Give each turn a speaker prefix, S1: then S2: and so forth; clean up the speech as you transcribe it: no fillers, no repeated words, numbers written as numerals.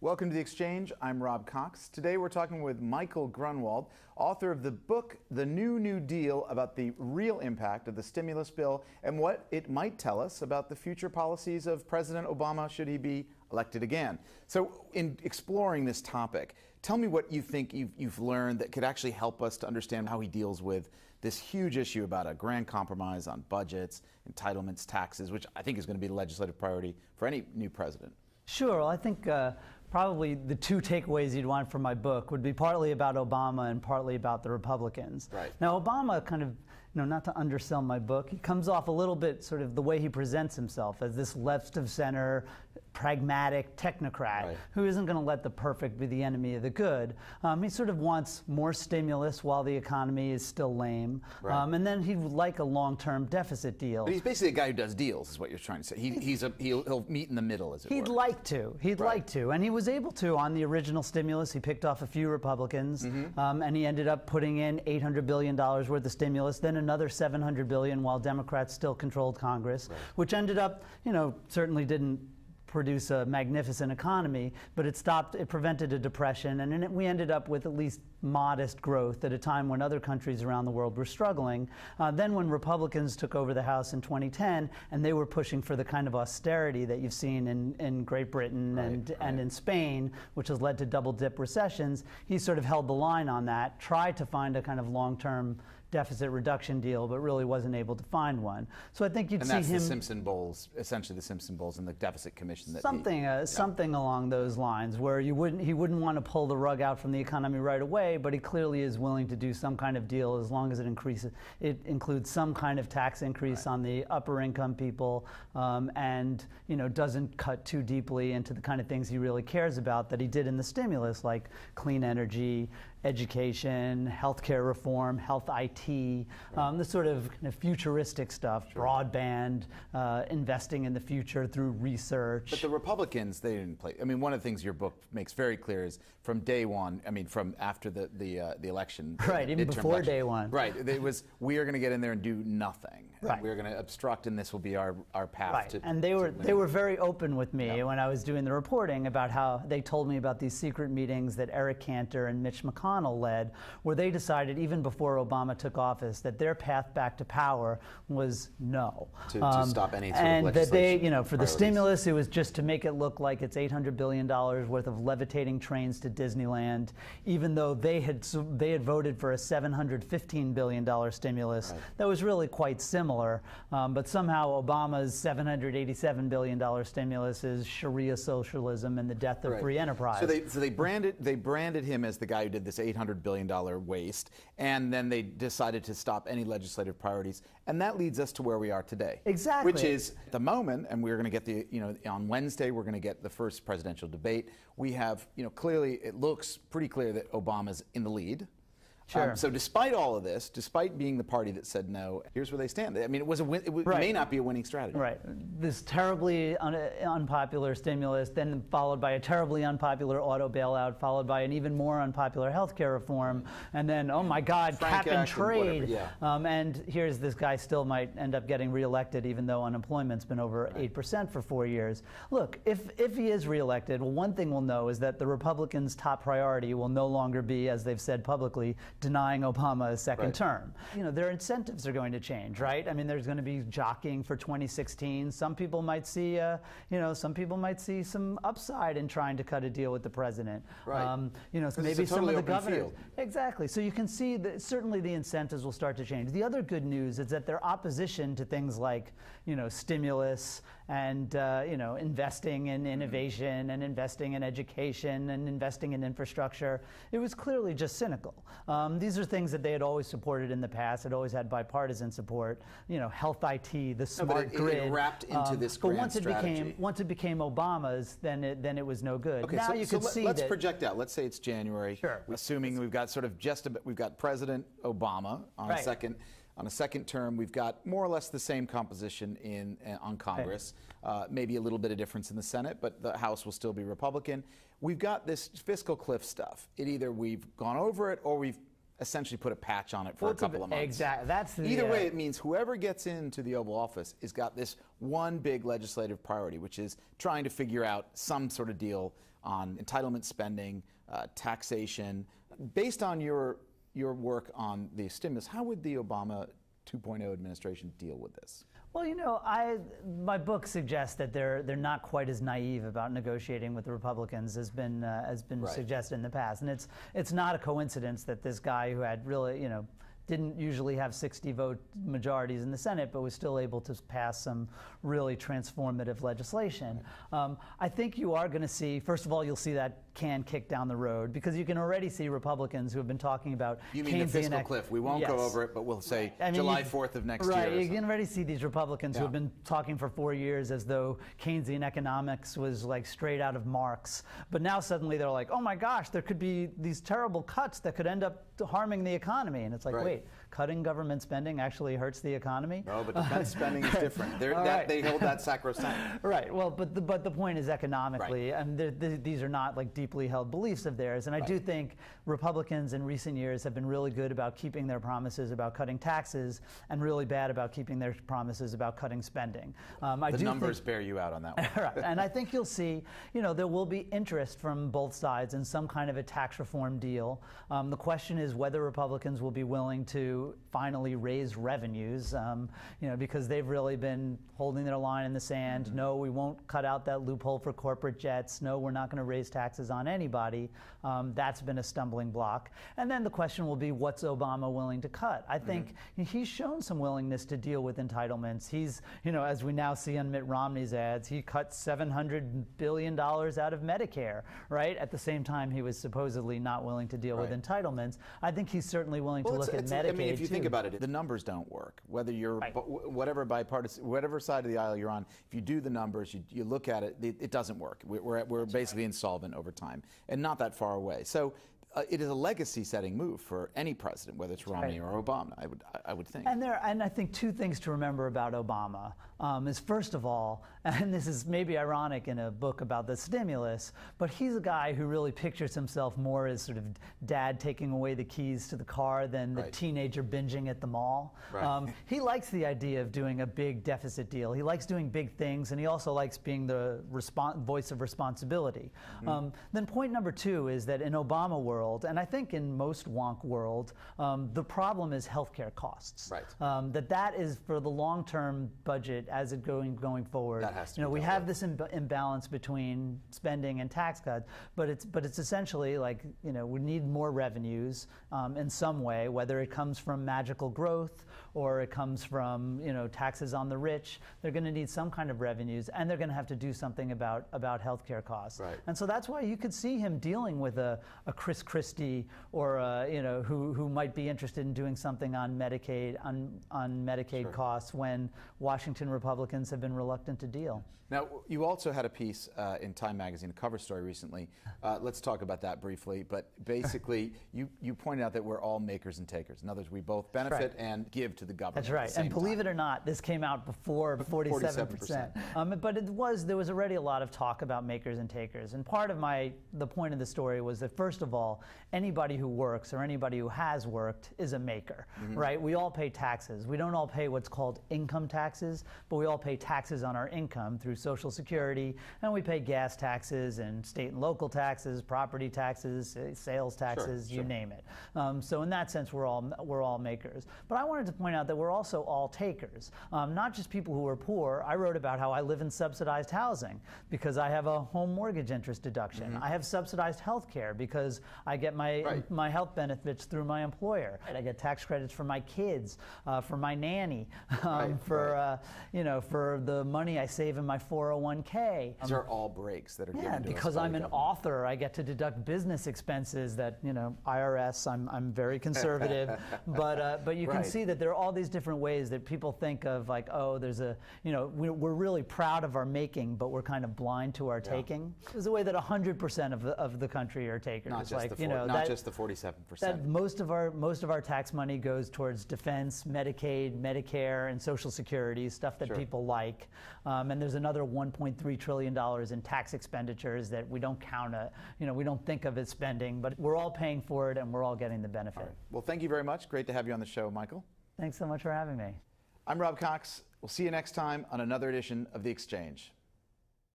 S1: Welcome to The Exchange. I'm Rob Cox. Today we're talking with Michael Grunwald, author of the book, The New Deal, about the real impact of the stimulus bill and what it might tell us about the future policies of President Obama should he be elected again. So in exploring this topic, tell me what you think you've learned that could actually help us to understand how he deals with this huge issue about a grand compromise on budgets, entitlements, taxes, which I think is going to be the legislative priority for any new president.
S2: Sure. Well, I think probably the two takeaways you'd want from my book would be partly about Obama and partly about the Republicans.
S1: Right.
S2: Now, Obama kind of, not to undersell my book, he comes off a little bit sort of the way he presents himself as this left of center, pragmatic technocrat who isn't going to let the perfect be the enemy of the good. He sort of wants more stimulus while the economy is still lame. And then he would like a long-term deficit deal.
S1: But he's basically a guy who does deals, is what you're trying to say. He'll meet in the middle, as it were.
S2: He'd like to. He'd like to. And he was able to on the original stimulus. He picked off a few Republicans, and he ended up putting in $800 billion worth of stimulus, then another $700 billion while Democrats still controlled Congress, which ended up, certainly didn't produce a magnificent economy, but it prevented a depression, and we ended up with at least modest growth at a time when other countries around the world were struggling. Then when Republicans took over the House in 2010, and they were pushing for the kind of austerity that you've seen in Great Britain and in Spain, which has led to double-dip recessions, he sort of held the line on that, tried to find a kind of long-term deficit reduction deal, but really wasn't able to find one. So I think you'd see him.
S1: And that's the Simpson Bowles, essentially the Simpson Bowles and the deficit commission. That
S2: something along those lines, where he wouldn't want to pull the rug out from the economy right away, but he clearly is willing to do some kind of deal as long as it includes some kind of tax increase on the upper income people, and doesn't cut too deeply into the kind of things he really cares about that he did in the stimulus, like clean energy, education, healthcare reform, health IT, the sort of futuristic stuff, broadband, investing in the future through research.
S1: But the Republicans, they didn't play. I mean, one of the things your book makes very clear is from day one. I mean, from after the election,
S2: even before election, day one.
S1: It was, we are going to get in there and do nothing. We're going to obstruct, and this will be our path to.
S2: And they were very open with me when I was doing the reporting about how they told me about these secret meetings that Eric Cantor and Mitch McConnell led, where they decided even before Obama took office that their path back to power was no.
S1: To stop any sort
S2: and
S1: of
S2: that they, for
S1: priorities.
S2: The stimulus, it was just to make it look like it's $800 billion worth of levitating trains to Disneyland, even though they had voted for a $715 billion stimulus that was really quite similar. But somehow Obama's $787 billion stimulus is Sharia socialism and the death of free enterprise.
S1: So they branded him as the guy who did this $800 billion waste, and then they decided to stop any legislative priorities, and that leads us to where we are today.
S2: Exactly.
S1: Which is at the moment, and we're going to get on Wednesday we're going to get the first presidential debate. We have, clearly it looks pretty clear that Obama's in the lead.
S2: Sure.
S1: So despite all of this, despite being the party that said no, here's where they stand. I mean, it may not be a winning strategy.
S2: This terribly unpopular stimulus, then followed by a terribly unpopular auto bailout, followed by an even more unpopular health care reform, and then, oh my God, cap and trade. And here's this guy still might end up getting reelected, even though unemployment's been over 8% for 4 years. Look, if he is reelected, well, one thing we'll know is that the Republicans' top priority will no longer be, as they've said publicly, denying Obama a second term. Their incentives are going to change, right? I mean, there's going to be jockeying for 2016. Some people might see, some upside in trying to cut a deal with the president. Maybe some of the governors. Exactly. So you can see that certainly the incentives will start to change. The other good news is that their opposition to things like, stimulus and investing in innovation and investing in education and investing in infrastructure, it was clearly just cynical. These are things that they had always supported in the past, had always had bipartisan support. Health IT, the smart grid.
S1: It wrapped into this grand strategy.
S2: Once it became Obama's, then it was no good.
S1: Okay,
S2: now
S1: let's project out. Let's say it's January.
S2: Sure.
S1: Assuming we've got we've got President Obama on a second term. We've got more or less the same composition on Congress. Maybe a little bit of difference in the Senate, but the House will still be Republican. We've got this fiscal cliff stuff. Either we've gone over it or we've essentially put a patch on it for a couple of months.
S2: Exactly. That's the,
S1: Either way, it means whoever gets into the Oval Office has got this one big legislative priority, which is trying to figure out some sort of deal on entitlement spending, taxation. Based on your work on the stimulus, how would the Obama 2.0 administration deal with this?
S2: Well, my book suggests that they're not quite as naive about negotiating with the Republicans as been
S1: right.
S2: suggested in the past, and it's not a coincidence that this guy who had really didn't usually have 60 vote majorities in the Senate, but was still able to pass some really transformative legislation. I think you are going to see, first of all, you'll see that can kick down the road, because you can already see Republicans who have been talking about
S1: You mean the fiscal cliff. We won't go over it, but we'll say July 4th of next year.
S2: Right, you can already see these Republicans who have been talking for 4 years as though Keynesian economics was like straight out of Marx. But now suddenly they're like, oh my gosh, there could be these terrible cuts that could end up harming the economy. And it's like, wait, cutting government spending actually hurts the economy?
S1: No, but defense spending is different. They hold that sacrosanct.
S2: Right, well, but the point is economically, and these are not like deeply held beliefs of theirs. And I do think Republicans in recent years have been really good about keeping their promises about cutting taxes and really bad about keeping their promises about cutting spending.
S1: The numbers bear you out on that one.
S2: Right, and I think you'll see, there will be interest from both sides in some kind of a tax reform deal. The question is whether Republicans will be willing to finally raise revenues, because they've really been holding their line in the sand. No, we won't cut out that loophole for corporate jets. No, we're not going to raise taxes on anybody. That's been a stumbling block. And then the question will be, what's Obama willing to cut? I think he's shown some willingness to deal with entitlements. He's, as we now see on Mitt Romney's ads, he cut $700 billion out of Medicare, right? At the same time, he was supposedly not willing to deal with entitlements. I think he's certainly willing to look at Medicaid.
S1: I mean, if you think about it, the numbers don't work. Whether you're whatever bipartisan, whatever side of the aisle you're on, if you do the numbers, you look at it, it doesn't work. We're basically insolvent over time, and not that far away. So it is a legacy-setting move for any president, whether it's Romney or Obama. I would think.
S2: And I think two things to remember about Obama is, first of all, and this is maybe ironic in a book about the stimulus, but he's a guy who really pictures himself more as sort of dad taking away the keys to the car than the teenager binging at the mall. He likes the idea of doing a big deficit deal. He likes doing big things, and he also likes being the voice of responsibility. Then point number two is that in Obama world, and I think in most wonk world, the problem is healthcare costs. That is for the long-term budget as it going forward.
S1: That has to be
S2: we have this imbalance between spending and tax cuts, but it's essentially like we need more revenues in some way, whether it comes from magical growth or it comes from taxes on the rich. They're going to need some kind of revenues, and they're going to have to do something about healthcare costs. And so that's why you could see him dealing with a Chris Christie or who might be interested in doing something on Medicaid costs when Washington Republicans have been reluctant to deal.
S1: Now, you also had a piece in Time Magazine, a cover story recently. Let's talk about that briefly. But basically, you pointed out that we're all makers and takers. In other words, we both benefit and give to the government.
S2: That's right. And believe it or not, this came out before 47%. But there was already a lot of talk about makers and takers. And part of the point of the story was that, first of all, anybody who works or anybody who has worked is a maker, right? We all pay taxes. We don't all pay what's called income taxes, but we all pay taxes on our income through Social Security, and we pay gas taxes and state and local taxes, property taxes, sales taxes, you name it. So in that sense, we're all makers. But I wanted to point out that we're also all takers, not just people who are poor. I wrote about how I live in subsidized housing because I have a home mortgage interest deduction. I have subsidized health care because I get my health benefits through my employer. I get tax credits for my kids, for my nanny, for the money I save in my 401k.
S1: These are all breaks that are given to us.
S2: Because I'm an author, I get to deduct business expenses that IRS. I'm very conservative, but you can see that there all these different ways that people think of, like, oh, there's a, we're really proud of our making, but we're kind of blind to our taking. There's a way that 100% of the country are takers.
S1: Not just just the 47%.
S2: That most of our tax money goes towards defense, Medicaid, Medicare, and Social Security, stuff that people like. And there's another $1.3 trillion in tax expenditures that we don't count, we don't think of as spending, but we're all paying for it and we're all getting the benefit.
S1: All right. Well, thank you very much. Great to have you on the show, Michael.
S2: Thanks so much for having me.
S1: I'm Rob Cox. We'll see you next time on another edition of The Exchange.